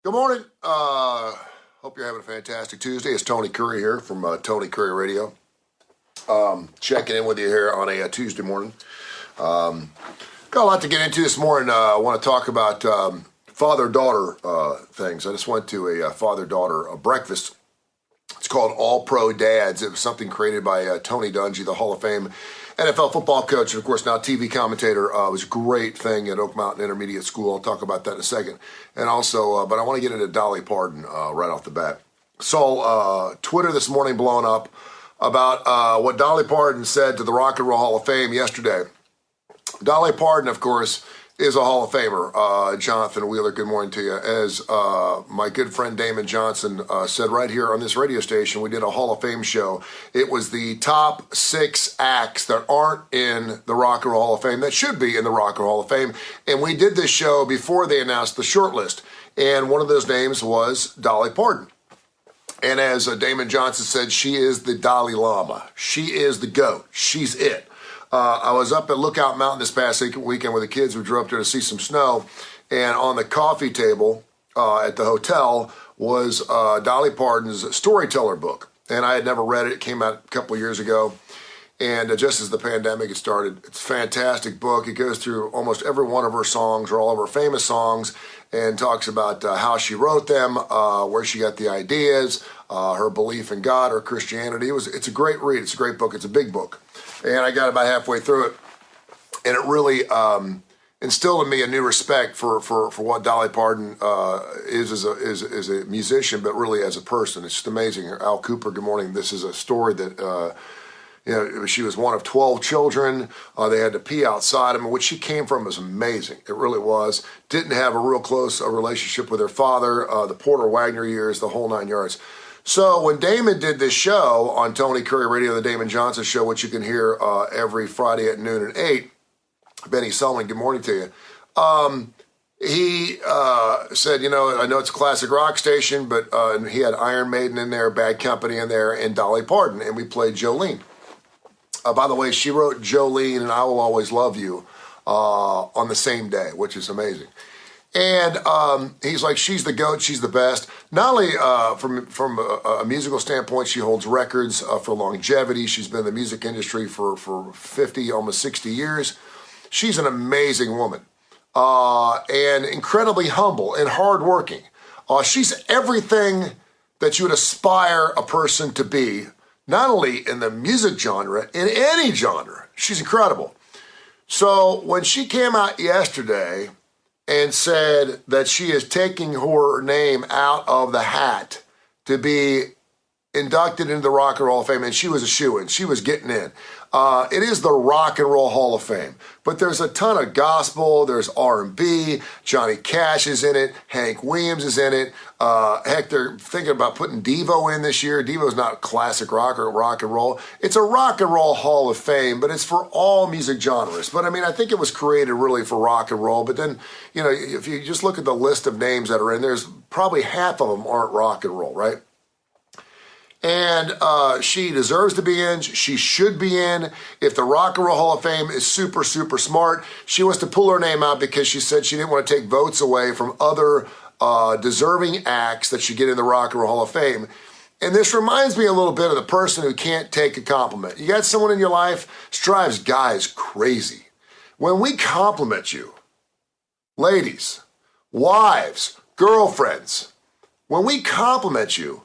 Good morning. Hope you're having a fantastic Tuesday. It's Tony Kurre here from Tony Kurre Radio. Checking in with you here on a Tuesday morning. Got a lot to get into this morning. I want to talk about father-daughter things. I just went to a father-daughter breakfast. It's called All Pro Dads. It was something created by Tony Dungy, the Hall of Fame NFL football coach, and of course now TV commentator. It was a great thing at Oak Mountain Intermediate School. I'll talk about that in a second. And also, but I want to get into Dolly Parton right off the bat. So Twitter this morning blowing up about what Dolly Parton said to the Rock and Roll Hall of Fame yesterday. Dolly Parton, of course, is a Hall of Famer. Jonathan Wheeler, good morning to you. As my good friend Damon Johnson said right here on this radio station, we did a Hall of Fame show. It was the top 6 acts that aren't in the Rock and Roll Hall of Fame that should be in the Rock and Roll Hall of Fame. And we did this show before they announced the short list. And one of those names was Dolly Parton. And as Damon Johnson said, she is the Dalai Lama. She is the GOAT. She's it. I was up at Lookout Mountain this past weekend with the kids. We drove up there to see some snow. And on the coffee table at the hotel was Dolly Parton's Storyteller book. And I had never read it. It came out a couple of years ago. And just as the pandemic had started, it's a fantastic book. It goes through almost every one of her songs or all of her famous songs and talks about how she wrote them, where she got the ideas, her belief in God or Christianity. It's a great read. It's a great book. It's a big book. And I got about halfway through it, and it really instilled in me a new respect for what Dolly Parton is as a musician, but really as a person. It's just amazing. Al Cooper, good morning. This is a story that she was one of 12 children. They had to pee outside. I mean, what she came from was amazing. It really was. Didn't have a real close relationship with her father. The Porter Wagner years, the whole 9 yards. So when Damon did this show on Tony Kurre Radio, the Damon Johnson Show, which you can hear every Friday at noon and 8, Benny Sullivan, good morning to you. He said, I know it's a classic rock station, but he had Iron Maiden in there, Bad Company in there, and Dolly Parton, and we played Jolene. By the way, she wrote Jolene and I Will Always Love You on the same day, which is amazing. And he's like, she's the GOAT, she's the best. Not only from a musical standpoint, she holds records for longevity. She's been in the music industry for 50, almost 60 years. She's an amazing woman and incredibly humble and hardworking. She's everything that you would aspire a person to be, not only in the music genre, in any genre. She's incredible. So when she came out yesterday and said that she is taking her name out of the hat to be inducted into the Rock and Roll Hall of Fame, and she was a shoo-in. She was getting in. It is the Rock and Roll Hall of Fame, but there's a ton of gospel. There's R&B. Johnny Cash is in it. Hank Williams is in it. Heck, they're thinking about putting Devo in this year. Devo's not classic rock or rock and roll. It's a Rock and Roll Hall of Fame, but it's for all music genres. But I mean, I think it was created really for rock and roll. But then, if you just look at the list of names that are in, there's probably half of them aren't rock and roll, right? And she deserves to be in. She should be in. If the Rock and Roll Hall of Fame is super, super smart, she wants to pull her name out because she said she didn't want to take votes away from other deserving acts that should get in the Rock and Roll Hall of Fame. And this reminds me a little bit of the person who can't take a compliment. You got someone in your life, this drives guys crazy. When we compliment you, ladies, wives, girlfriends, when we compliment you,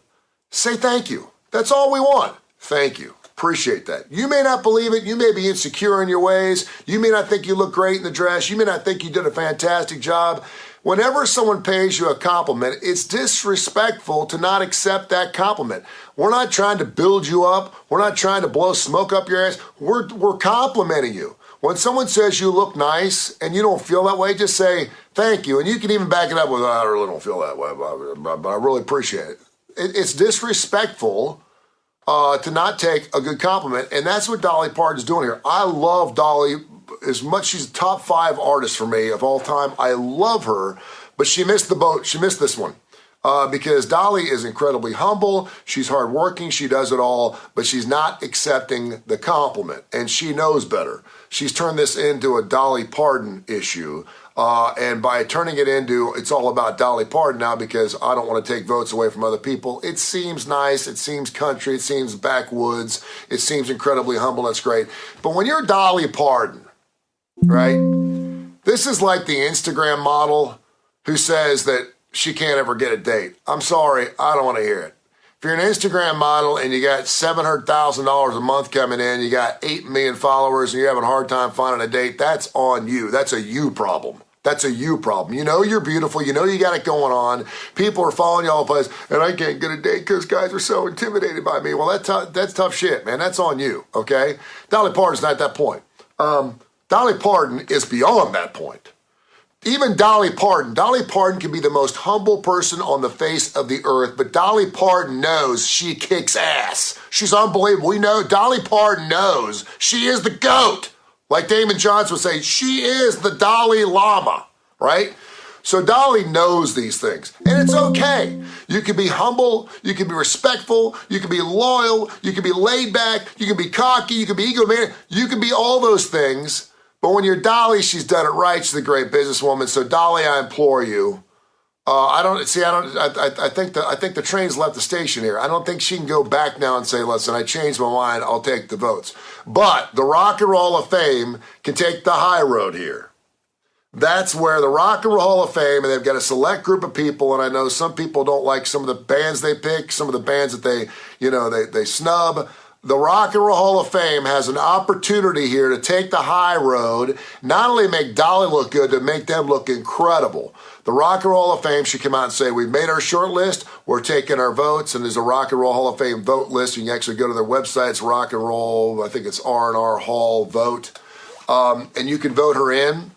say thank you. That's all we want. Thank you. Appreciate that. You may not believe it. You may be insecure in your ways. You may not think you look great in the dress. You may not think you did a fantastic job. Whenever someone pays you a compliment, it's disrespectful to not accept that compliment. We're not trying to build you up. We're not trying to blow smoke up your ass. We're complimenting you. When someone says you look nice and you don't feel that way, just say thank you. And you can even back it up with, I really don't feel that way, but I really appreciate it. It's disrespectful to not take a good compliment, and that's what Dolly Parton's doing here. I love Dolly as much. She's a top 5 artist for me of all time. I love her, but she missed the boat. She missed this one because Dolly is incredibly humble. She's hardworking. She does it all, but she's not accepting the compliment, and she knows better. She's turned this into a Dolly Parton issue And by turning it into, it's all about Dolly Parton now because I don't want to take votes away from other people. It seems nice. It seems country. It seems backwoods. It seems incredibly humble. That's great. But when you're Dolly Parton, right, this is like the Instagram model who says that she can't ever get a date. I'm sorry. I don't want to hear it. If you're an Instagram model and you got $700,000 a month coming in, you got 8 million followers, and you're having a hard time finding a date, that's on you. That's a you problem. That's a you problem. You know you're beautiful. You know you got it going on. People are following you all the place, and I can't get a date because guys are so intimidated by me. Well, that's tough shit, man. That's on you, okay? Dolly Parton's not at that point. Dolly Parton is beyond that point. Even Dolly Parton can be the most humble person on the face of the earth, but Dolly Parton knows she kicks ass. She's unbelievable. We know Dolly Parton knows she is the GOAT. Like Damon Johnson would say, she is the Dalai Lama, right? So Dolly knows these things, and it's okay. You can be humble, you can be respectful, you can be loyal, you can be laid back, you can be cocky, you can be egomaniac, you can be all those things. But when you're Dolly, she's done it right. She's a great businesswoman. So Dolly, I implore you. I think the train's left the station here. I don't think she can go back now and say, listen, I changed my mind. I'll take the votes. But the Rock and Roll Hall of Fame can take the high road here. That's where the Rock and Roll Hall of Fame, and they've got a select group of people, and I know some people don't like some of the bands they pick, some of the bands that they snub. The Rock and Roll Hall of Fame has an opportunity here to take the high road, not only make Dolly look good, to make them look incredible. The Rock and Roll Hall of Fame should come out and say, we've made our short list, we're taking our votes, and there's a Rock and Roll Hall of Fame vote list. You can actually go to their website, it's Rock and Roll, I think it's R&R Hall Vote, and you can vote her in.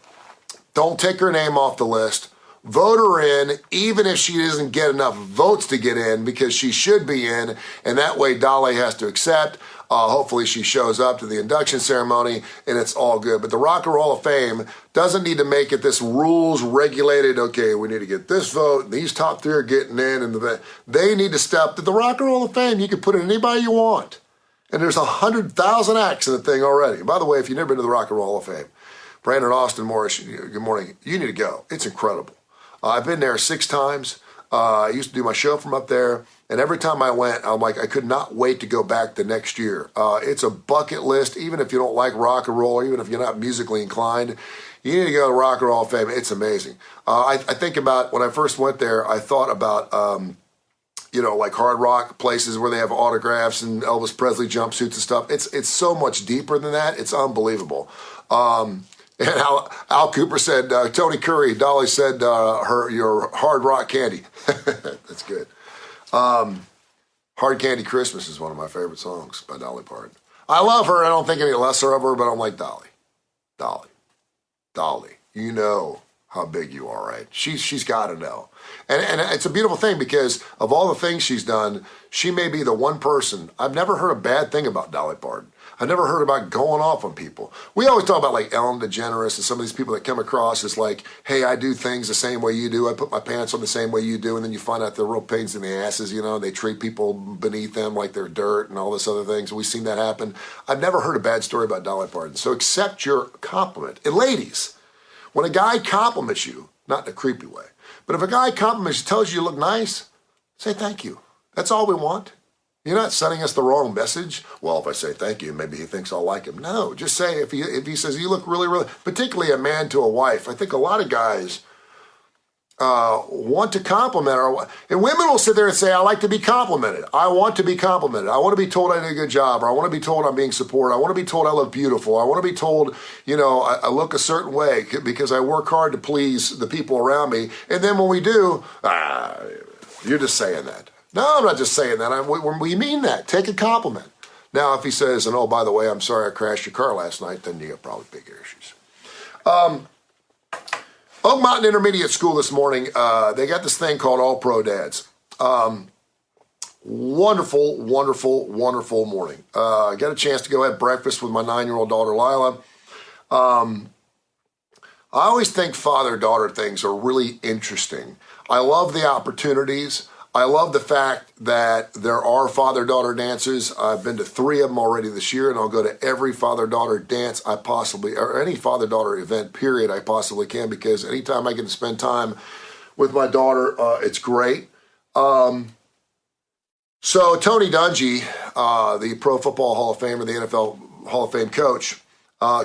Don't take her name off the list. Vote her in, even if she doesn't get enough votes to get in, because she should be in, and that way Dolly has to accept. Hopefully she shows up to the induction ceremony, and it's all good. But the Rock and Roll Hall of Fame doesn't need to make it this rules-regulated, okay, we need to get this vote, and these top three are getting in, and they need to step to the Rock and Roll Hall of Fame. You can put in anybody you want. And there's 100,000 acts in the thing already. And by the way, if you've never been to the Rock and Roll Hall of Fame, Brandon Austin Morris, good morning, you need to go. It's incredible. I've been there 6 times. I used to do my show from up there, and every time I went, I'm like, I could not wait to go back the next year. It's a bucket list, even if you don't like rock and roll, even if you're not musically inclined. You need to go to Rock and Roll Hall of Fame. It's amazing. I think about when I first went there, I thought about, like hard rock places where they have autographs and Elvis Presley jumpsuits and stuff. It's so much deeper than that. It's unbelievable. And Al Cooper said, Tony Kurre, Dolly said, your hard rock candy. That's good. Hard Candy Christmas is one of my favorite songs by Dolly Parton. I love her. I don't think any lesser of her, but I'm like Dolly. Dolly, you know how big you are, right? She's got to know. And it's a beautiful thing because of all the things she's done, she may be the one person. I've never heard a bad thing about Dolly Parton. I've never heard about going off on people. We always talk about like Ellen DeGeneres and some of these people that come across as like, hey, I do things the same way you do. I put my pants on the same way you do. And then you find out they're real pains in the asses, they treat people beneath them like they're dirt and all this other things. We've seen that happen. I've never heard a bad story about Dolly Parton. So accept your compliment. And ladies, when a guy compliments you, not in a creepy way, but if a guy compliments you, tells you you look nice, say thank you. That's all we want. You're not sending us the wrong message. Well, if I say thank you, maybe he thinks I'll like him. No, just say if he says you look really, really, particularly a man to a wife. I think a lot of guys want to compliment our wife. And women will sit there and say, I like to be complimented. I want to be complimented. I want to be told I did a good job, or I want to be told I'm being supported. I want to be told I look beautiful. I want to be told, I look a certain way because I work hard to please the people around me. And then when we do, you're just saying that. No, I'm not just saying that. We mean that. Take a compliment. Now, if he says, and oh, by the way, I'm sorry I crashed your car last night, then you got probably bigger issues. Oak Mountain Intermediate School this morning, they got this thing called All Pro Dads. Wonderful, wonderful, wonderful morning. I got a chance to go have breakfast with my 9-year-old daughter, Lila. I always think father-daughter things are really interesting. I love the opportunities. I love the fact that there are father-daughter dances. I've been to 3 of them already this year, and I'll go to every father-daughter dance I possibly, or any father-daughter event, period, I possibly can, because anytime I get to spend time with my daughter, it's great. So Tony Dungy, the Pro Football Hall of Famer, the NFL Hall of Fame coach,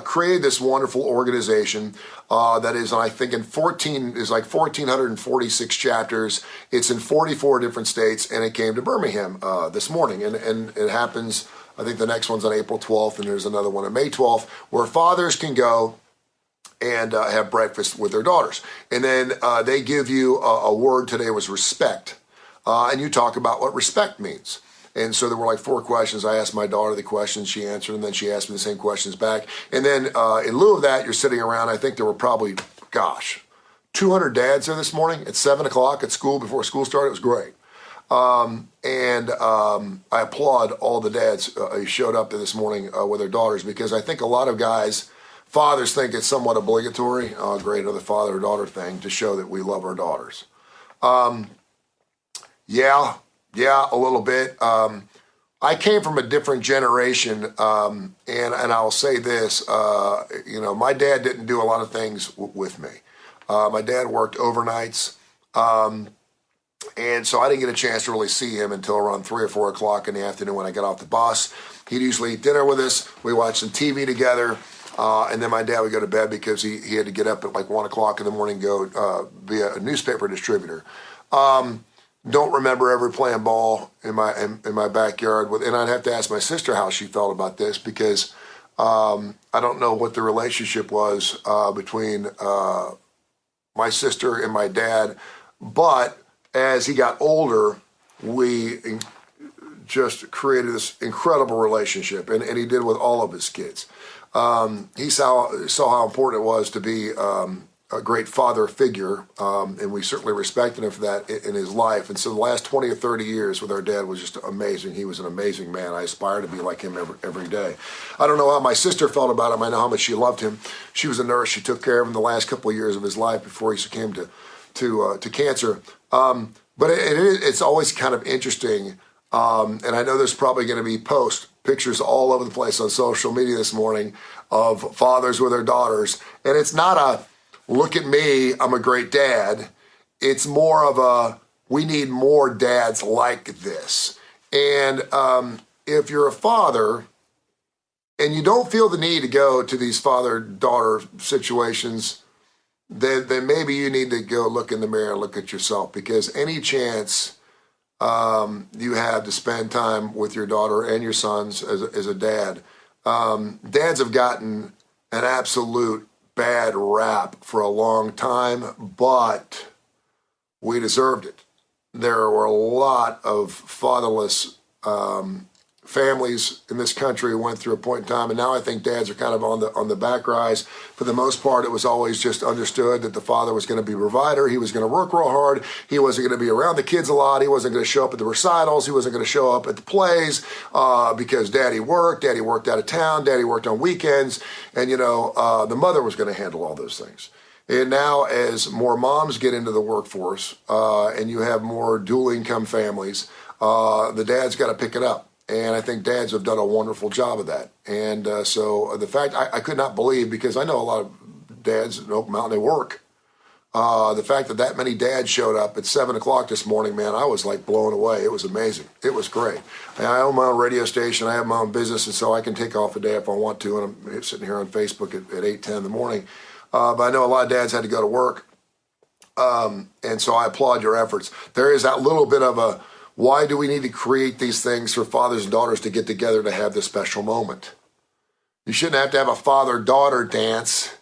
created this wonderful organization that is, I think, in 1,446 chapters. It's in 44 different states, and it came to Birmingham this morning. And it happens, I think the next one's on April 12th, and there's another one on May 12th, where fathers can go and have breakfast with their daughters. And then they give you a word. Today was respect. And you talk about what respect means. And so there were like 4 questions. I asked my daughter the questions, she answered, and then she asked me the same questions back. And then in lieu of that, you're sitting around, I think there were probably, 200 dads there this morning at 7 o'clock at school before school started. It was great. I applaud all the dads who showed up there this morning with their daughters, because I think a lot of guys, fathers, think it's somewhat obligatory. Oh, great, another father or daughter thing to show that we love our daughters. Yeah, a little bit. I came from a different generation, and I'll say this, my dad didn't do a lot of things with me. My dad worked overnights, and so I didn't get a chance to really see him until around 3 or 4 o'clock in the afternoon when I got off the bus. He'd usually eat dinner with us. We watched some TV together, and then my dad would go to bed because he had to get up at like 1 o'clock in the morning and go be a newspaper distributor. Don't remember ever playing ball in my backyard with, and I'd have to ask my sister how she felt about this, because I don't know what the relationship was between my sister and my dad, but as he got older, we just created this incredible relationship, and he did with all of his kids. He saw how important it was to be a great father figure, and we certainly respected him for that in his life. And so the last 20 or 30 years with our dad was just amazing. He was an amazing man. I aspire to be like him every day. I don't know how my sister felt about him. I know how much she loved him. She was a nurse. She took care of him the last couple of years of his life before he succumbed to cancer. But it's always kind of interesting. And I know there's probably going to be pictures all over the place on social media this morning of fathers with their daughters. And it's not a, look at me, I'm a great dad. It's more of a, we need more dads like this. And if you're a father and you don't feel the need to go to these father-daughter situations, then maybe you need to go look in the mirror and look at yourself, because any chance you have to spend time with your daughter and your sons as a dad, dads have gotten an absolute bad rap for a long time, but we deserved it. There were a lot of fatherless families in this country who went through a point in time, and now I think dads are kind of on the back rise. For the most part, it was always just understood that the father was going to be a provider. He was going to work real hard. He wasn't going to be around the kids a lot. He wasn't going to show up at the recitals. He wasn't going to show up at the plays because daddy worked out of town, daddy worked on weekends, and the mother was going to handle all those things. And now as more moms get into the workforce and you have more dual income families, the dad's got to pick it up. And I think dads have done a wonderful job of that. And so the fact, I could not believe, because I know a lot of dads in Oak Mountain, they work. The fact that many dads showed up at 7 o'clock this morning, man, I was like blown away. It was amazing. It was great. I own my own radio station. I have my own business, and so I can take off a day if I want to. And I'm sitting here on Facebook at 8:10 in the morning. But I know a lot of dads had to go to work. And so I applaud your efforts. There is that little bit of a, why do we need to create these things for fathers and daughters to get together to have this special moment? You shouldn't have to have a father-daughter dance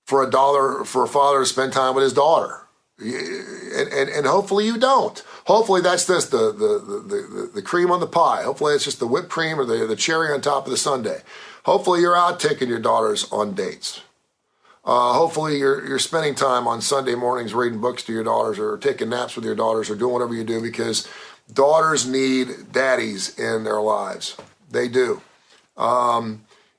for a father to spend time with his daughter. And hopefully you don't. Hopefully that's just the cream on the pie. Hopefully it's just the whipped cream or the cherry on top of the sundae. Hopefully you're out taking your daughters on dates. Hopefully you're spending time on Sunday mornings reading books to your daughters, or taking naps with your daughters, or doing whatever you do, because daughters need daddies in their lives. They do.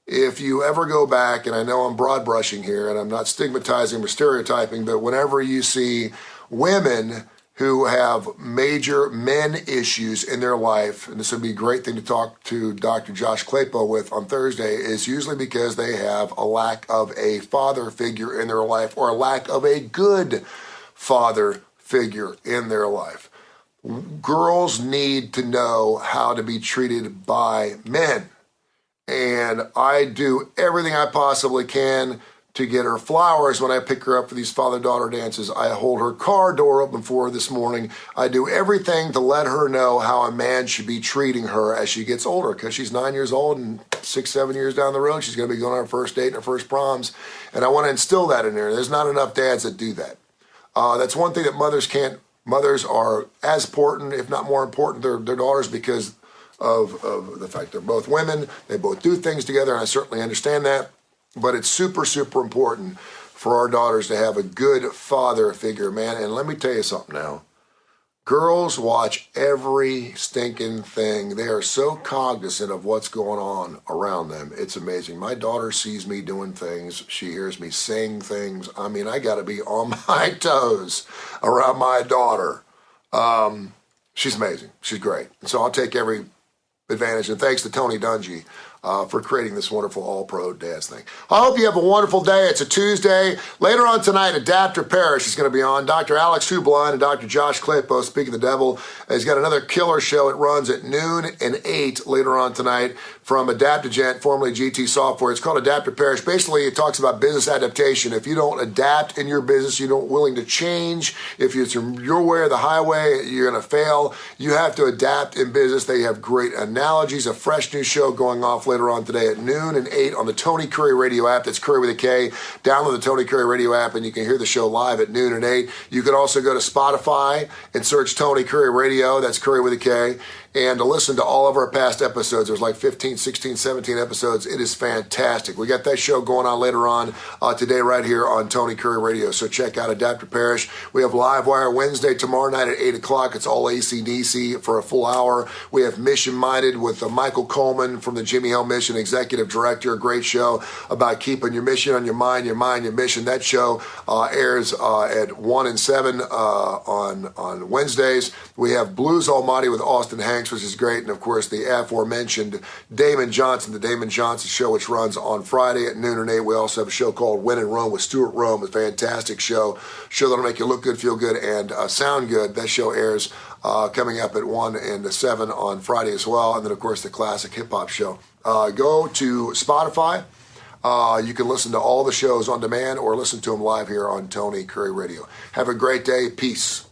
If you ever go back, and I know I'm broad brushing here, and I'm not stigmatizing or stereotyping, but whenever you see women who have major men issues in their life, and this would be a great thing to talk to Dr. Josh Claypo with on Thursday, is usually because they have a lack of a father figure in their life or a lack of a good father figure in their life. Girls need to know how to be treated by men. And I do everything I possibly can to get her flowers when I pick her up for these father-daughter dances. I hold her car door open for her this morning. I do everything to let her know how a man should be treating her as she gets older, because she's 9 years old and 6, 7 years down the road, she's going to be going on her first date and her first proms. And I want to instill that in her. There's not enough dads that do that. That's one thing that mothers can't. Mothers are as important, if not more important, their daughters, because of the fact they're both women. They both do things together, and I certainly understand that. But it's super, super important for our daughters to have a good father figure, man. And let me tell you something now. Girls watch every stinking thing. They are so cognizant of what's going on around them. It's amazing. My daughter sees me doing things. She hears me saying things. I mean, I got to be on my toes around my daughter. She's amazing. She's great. And so I'll take every advantage. And thanks to Tony Dungy for creating this wonderful all-pro dance thing. I hope you have a wonderful day. It's a Tuesday. Later on tonight, Adapter Parish is going to be on. Dr. Alex Hublon and Dr. Josh Claypo, speaking of the devil, has got another killer show. It runs at noon and 8 later on tonight from Adaptogent, formerly GT Software. It's called Adapter Parish. Basically, it talks about business adaptation. If you don't adapt in your business, you're not willing to change. If it's your way or the highway, you're going to fail. You have to adapt in business. They have great analogies. A fresh new show going off later on today at noon and 8 on the Tony Kurre radio app. That's Kurre with a K. Download the Tony Kurre radio app and you can hear the show live at noon and 8. You can also go to Spotify and search Tony Kurre radio. That's Kurre with a K. And to listen to all of our past episodes. There's like 15, 16, 17 episodes. It is fantastic. We got that show going on later on today right here on Tony Kurre Radio. So check out Adapter Parish. We have Live Wire Wednesday tomorrow night at 8 o'clock. It's all AC/DC for a full hour. We have Mission Minded with Michael Coleman from the Jimmy Hill Mission, Executive Director. A great show about keeping your mission on your mind, your mission. That show airs at 1 and 7 on Wednesdays. We have Blues Almighty with Austin Hanks, which is great. And of course, the aforementioned Damon Johnson, the Damon Johnson Show, which runs on Friday at noon and 8. We also have a show called Win and Rome with Stuart Rome, a fantastic show that'll make you look good, feel good, and sound good. That show airs coming up at 1 and 7 on Friday as well. And then, of course, the classic hip-hop show. Go to Spotify. You can listen to all the shows on demand or listen to them live here on Tony Kurre Radio. Have a great day. Peace.